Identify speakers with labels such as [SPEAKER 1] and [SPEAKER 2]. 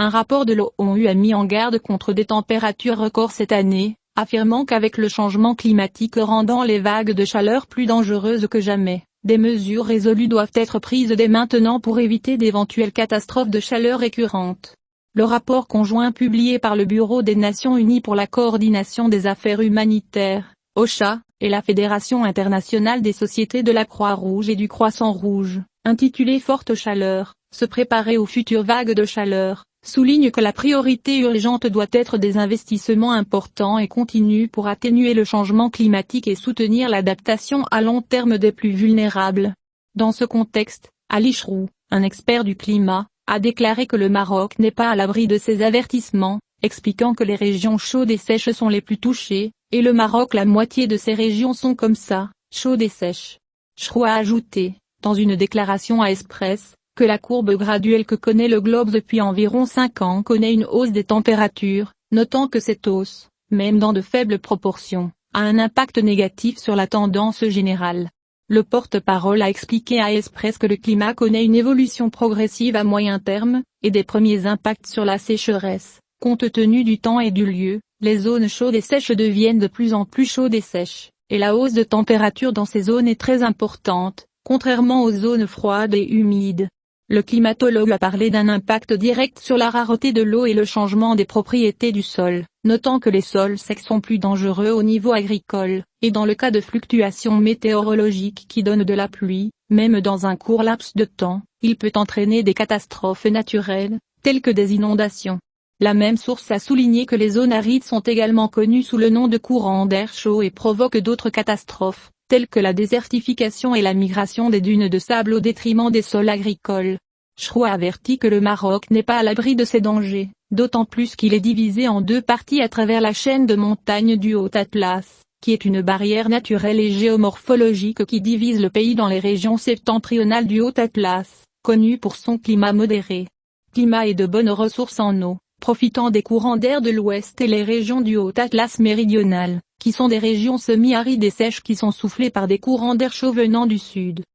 [SPEAKER 1] Un rapport de l'ONU a mis en garde contre des températures records cette année, affirmant qu'avec le changement climatique rendant les vagues de chaleur plus dangereuses que jamais, des mesures résolues doivent être prises dès maintenant pour éviter d'éventuelles catastrophes de chaleur récurrentes. Le rapport conjoint publié par le Bureau des Nations Unies pour la coordination des affaires humanitaires, OCHA, et la Fédération internationale des sociétés de la Croix-Rouge et du Croissant-Rouge, intitulé Forte chaleur, se préparer aux futures vagues de chaleur, souligne que la priorité urgente doit être des investissements importants et continus pour atténuer le changement climatique et soutenir l'adaptation à long terme des plus vulnérables. Dans ce contexte, Ali Chrou, un expert du climat, a déclaré que le Maroc n'est pas à l'abri de ces avertissements, expliquant que les régions chaudes et sèches sont les plus touchées, et le Maroc la moitié de ces régions sont comme ça, chaudes et sèches. Chrou a ajouté, dans une déclaration à Express, que la courbe graduelle que connaît le globe depuis environ 5 ans connaît une hausse des températures, notant que cette hausse, même dans de faibles proportions, a un impact négatif sur la tendance générale. Le porte-parole a expliqué à Express que le climat connaît une évolution progressive à moyen terme, et des premiers impacts sur la sécheresse. Compte tenu du temps et du lieu, les zones chaudes et sèches deviennent de plus en plus chaudes et sèches, et la hausse de température dans ces zones est très importante, contrairement aux zones froides et humides. Le climatologue a parlé d'un impact direct sur la rareté de l'eau et le changement des propriétés du sol, notant que les sols secs sont plus dangereux au niveau agricole, et dans le cas de fluctuations météorologiques qui donnent de la pluie, même dans un court laps de temps, il peut entraîner des catastrophes naturelles, telles que des inondations. La même source a souligné que les zones arides sont également connues sous le nom de courants d'air chaud et provoquent d'autres catastrophes, telles que la désertification et la migration des dunes de sable au détriment des sols agricoles. Chrou a averti que le Maroc n'est pas à l'abri de ces dangers, d'autant plus qu'il est divisé en 2 parties à travers la chaîne de montagnes du Haut-Atlas, qui est une barrière naturelle et géomorphologique qui divise le pays dans les régions septentrionales du Haut-Atlas, connues pour son climat modéré. Climat et de bonnes ressources en eau, profitant des courants d'air de l'ouest, et les régions du Haut-Atlas méridional, qui sont des régions semi-arides et sèches qui sont soufflées par des courants d'air chaud venant du sud.